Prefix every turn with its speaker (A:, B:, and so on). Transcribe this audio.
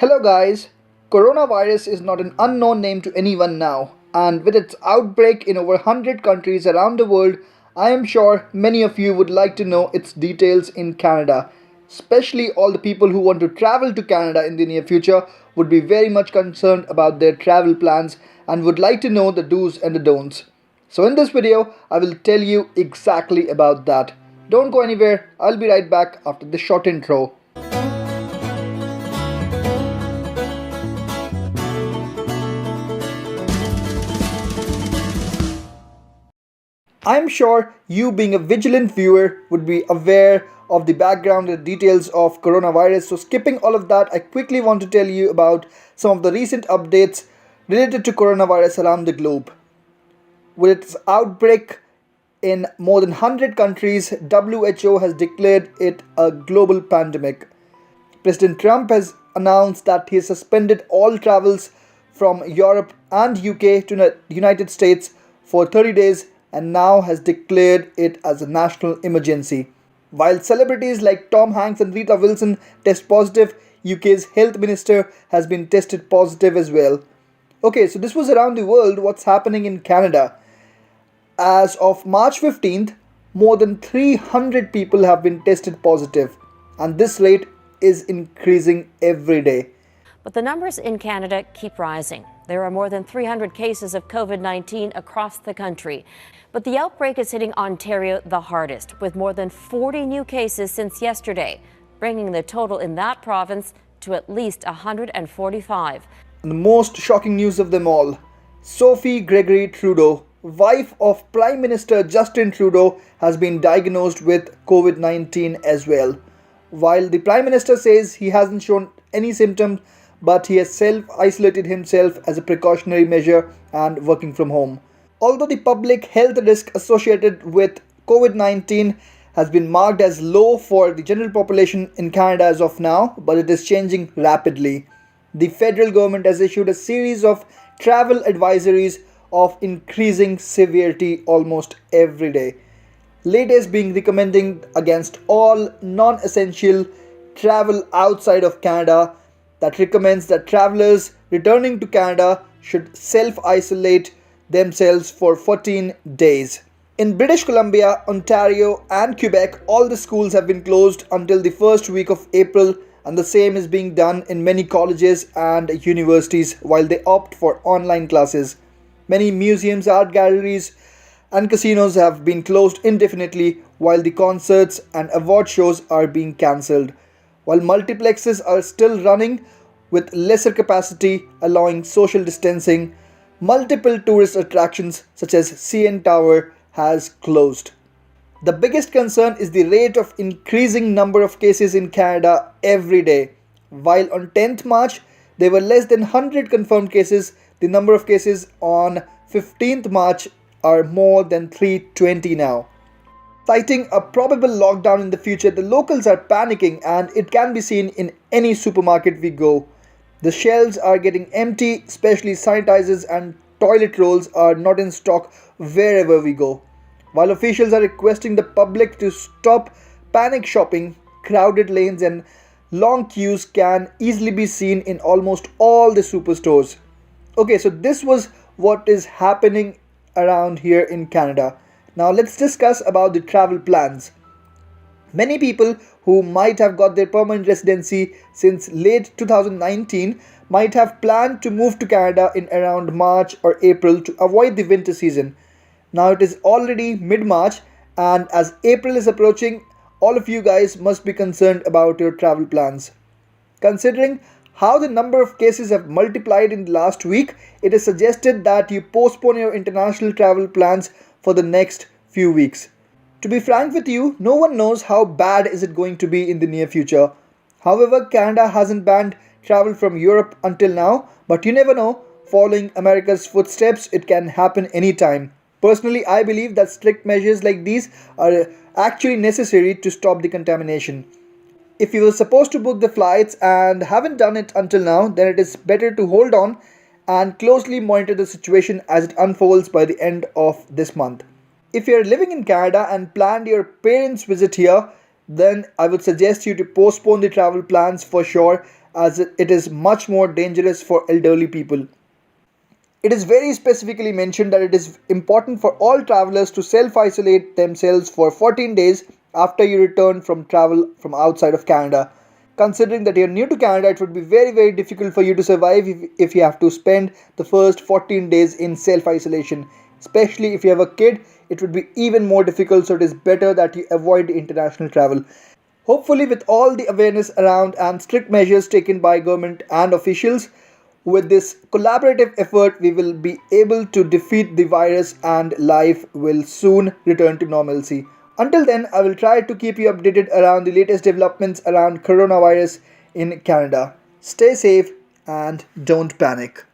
A: Hello, guys. Coronavirus is not an unknown name to anyone now, and with its outbreak in over 100 countries around the world, I am sure many of you would like to know its details in Canada. Especially all the people who want to travel to Canada in the near future would be very much concerned about their travel plans and would like to know the do's and the don'ts. So, in this video, I will tell you exactly about that. Don't go anywhere, I'll be right back after this short intro. I'm sure you, being a vigilant viewer, would be aware of the background and details of coronavirus. So, skipping all of that, I quickly want to tell you about some of the recent updates related to coronavirus around the globe. With its outbreak in more than 100 countries, WHO has declared it a global pandemic. President Trump has announced that he has suspended all travels from Europe and UK to the United States for 30 days and now has declared it as a national emergency. While celebrities like Tom Hanks and Rita Wilson test positive, UK's health minister has been tested positive as well. Okay, so this was around the world. What's happening in Canada? As of March 15th, more than 300 people have been tested positive, and this rate is increasing every day.
B: But the numbers in Canada keep rising. There are more than 300 cases of COVID-19 across the country. But the outbreak is hitting Ontario the hardest, with more than 40 new cases since yesterday, bringing the total in that province to at least 145.
A: And the most shocking news of them all, Sophie Gregory Trudeau, wife of Prime Minister Justin Trudeau, has been diagnosed with COVID 19 as well. While the Prime Minister says he hasn't shown any symptoms, but he has self isolated himself as a precautionary measure and working from home. Although the public health risk associated with COVID 19 has been marked as low for the general population in Canada as of now, but it is changing rapidly. The federal government has issued a series of travel advisories of increasing severity almost every day. Latest being recommending against all non-essential travel outside of Canada, that recommends that travelers returning to Canada should self-isolate themselves for 14 days. In British Columbia, Ontario and Quebec, all the schools have been closed until the first week of April, and the same is being done in many colleges and universities while they opt for online classes. Many museums, art galleries, and casinos have been closed indefinitely, while the concerts and award shows are being cancelled. While multiplexes are still running with lesser capacity, allowing social distancing, multiple tourist attractions such as CN Tower has closed. The biggest concern is the rate of increasing number of cases in Canada every day. While on 10th March there were less than 100 confirmed cases, the number of cases on 15th March are more than 320 now. Citing a probable lockdown in the future, the locals are panicking and it can be seen in any supermarket we go. The shelves are getting empty, especially sanitizers and toilet rolls are not in stock wherever we go. While officials are requesting the public to stop panic shopping, crowded lanes and long queues can easily be seen in almost all the superstores. Okay, so this was what is happening around here in Canada. Now let's discuss about the travel plans. Many people who might have got their permanent residency since late 2019 might have planned to move to Canada in around March or April to avoid the winter season. Now it is already mid-March, and as April is approaching, all of you guys must be concerned about your travel plans. Considering how the number of cases have multiplied in the last week, it is suggested that you postpone your international travel plans for the next few weeks. To be frank with you, no one knows how bad is it going to be in the near future. However, Canada hasn't banned travel from Europe until now, but you never know, following America's footsteps, it can happen anytime. Personally, I believe that strict measures like these are actually necessary to stop the contamination. If you were supposed to book the flights and haven't done it until now, then it is better to hold on and closely monitor the situation as it unfolds by the end of this month. If you are living in Canada and planned your parents' visit here, then I would suggest you to postpone the travel plans for sure, as it is much more dangerous for elderly people. It is very specifically mentioned that it is important for all travelers to self isolate themselves for 14 days after you return from travel from outside of Canada. Considering that you're new to Canada, it would be very difficult for you to survive if you have to spend the first 14 days in self isolation. Especially if you have a kid, it would be even more difficult, so it is better that you avoid international travel. Hopefully, with all the awareness around and strict measures taken by government and officials, with this collaborative effort, we will be able to defeat the virus and life will soon return to normalcy. Until then, I will try to keep you updated around the latest developments around coronavirus in Canada. Stay safe and don't panic.